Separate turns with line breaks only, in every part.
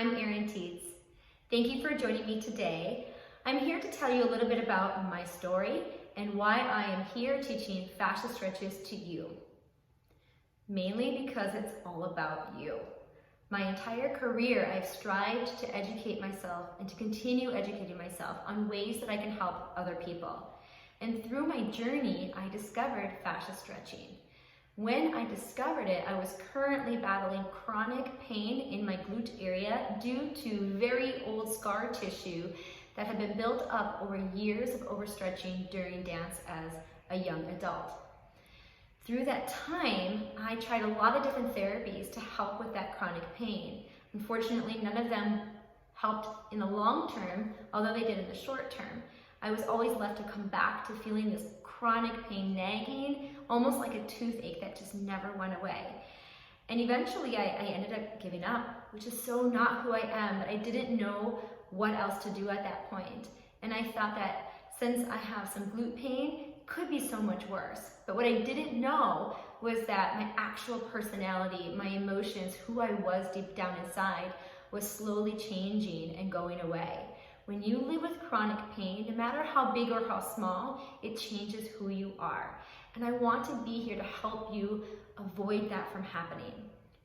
I'm Erin Teets. Thank you for joining me today. I'm here to tell you a little bit about my story and why I am here teaching fascia stretches to you. Mainly because it's all about you. My entire career, I've strived to educate myself and to continue educating myself on ways that I can help other people. And through my journey, I discovered fascia stretching. When I discovered it, I was currently battling chronic pain in my glute area due to very old scar tissue that had been built up over years of overstretching during dance as a young adult. Through that time, I tried a lot of different therapies to help with that chronic pain. Unfortunately, none of them helped in the long term, although they did in the short term. I was always left to come back to feeling this chronic pain nagging, almost like a toothache that just never went away. And eventually I ended up giving up, which is so not who I am, but I didn't know what else to do at that point. And I thought that since I have some glute pain, it could be so much worse. But what I didn't know was that my actual personality, my emotions, who I was deep down inside, was slowly changing and going away. When you live with chronic pain, no matter how big or how small, it changes who you are. And I want to be here to help you avoid that from happening.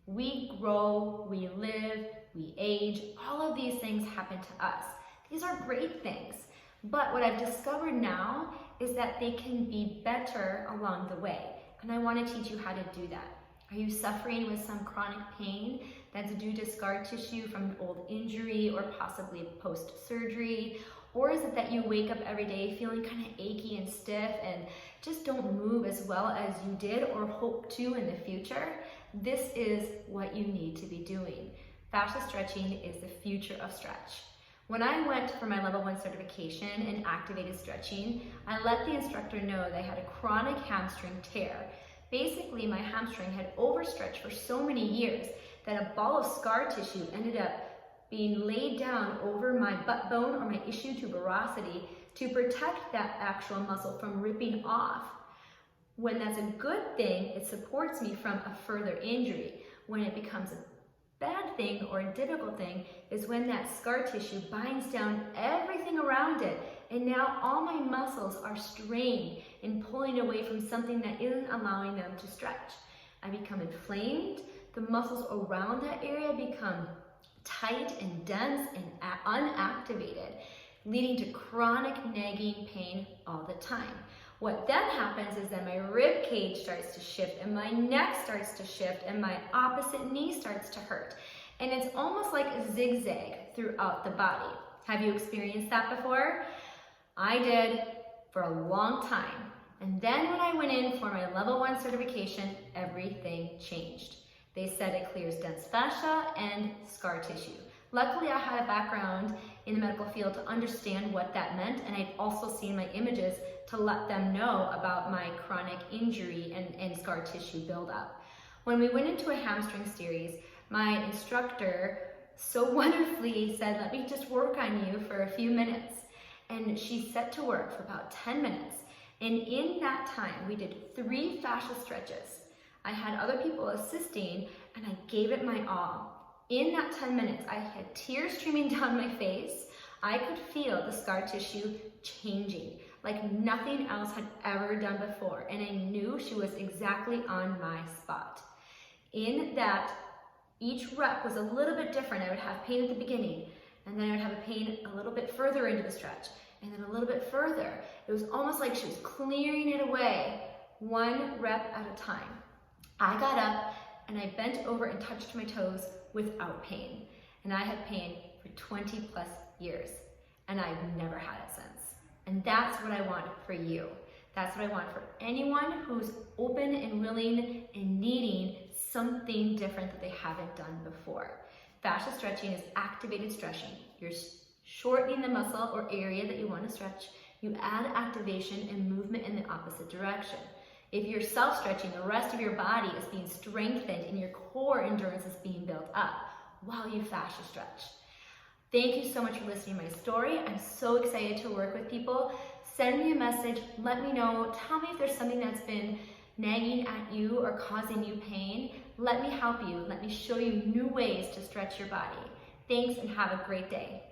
We grow, we live, we age, all of these things happen to us. These are great things. But what I've discovered now is that they can be better along the way. And I want to teach you how to do that. Are you suffering with some chronic pain that's due to scar tissue from an old injury or possibly post-surgery? Or is it that you wake up every day feeling kind of achy and stiff and just don't move as well as you did or hope to in the future? This is what you need to be doing. Fascia stretching is the future of stretch. When I went for my level 1 certification in activated stretching, I let the instructor know that I had a chronic hamstring tear. Basically, my hamstring had overstretched for so many years that a ball of scar tissue ended up being laid down over my butt bone or my ischial tuberosity to protect that actual muscle from ripping off. When that's a good thing, it supports me from a further injury. When it becomes a bad thing or a difficult thing is when that scar tissue binds down everything around it, and now all my muscles are strained and pulling away from something that isn't allowing them to stretch. I become inflamed, the muscles around that area become tight and dense and unactivated, leading to chronic nagging pain all the time. What then happens is that my rib cage starts to shift and my neck starts to shift and my opposite knee starts to hurt. And it's almost like a zigzag throughout the body. Have you experienced that before? I did for a long time. And then when I went in for my level 1 certification, everything changed. They said it clears dense fascia and scar tissue. Luckily, I had a background in the medical field to understand what that meant, and I'd also seen my images to let them know about my chronic injury and scar tissue buildup. When we went into a hamstring series, my instructor so wonderfully said, let me just work on you for a few minutes. And she set to work for about 10 minutes. And in that time, we did 3 fascia stretches. I had other people assisting, and I gave it my all. In that 10 minutes, I had tears streaming down my face. I could feel the scar tissue changing like nothing else had ever done before. And I knew she was exactly on my spot. In that, each rep was a little bit different. I would have pain at the beginning, and then I would have a pain a little bit further into the stretch, and then a little bit further. It was almost like she was clearing it away, 1 rep at a time. I got up and I bent over and touched my toes without pain. And I had pain for 20 plus years, and I've never had it since. And that's what I want for you. That's what I want for anyone who's open and willing and needing something different that they haven't done before. Fascia stretching is activated stretching. You're shortening the muscle or area that you want to stretch. You add activation and movement in the opposite direction. If you're self-stretching, the rest of your body is being strengthened and your core endurance is being built up while you fascia stretch. Thank you so much for listening to my story. I'm so excited to work with people. Send me a message, let me know, tell me if there's something that's been nagging at you or causing you pain. Let me help you. Let me show you new ways to stretch your body. Thanks and have a great day.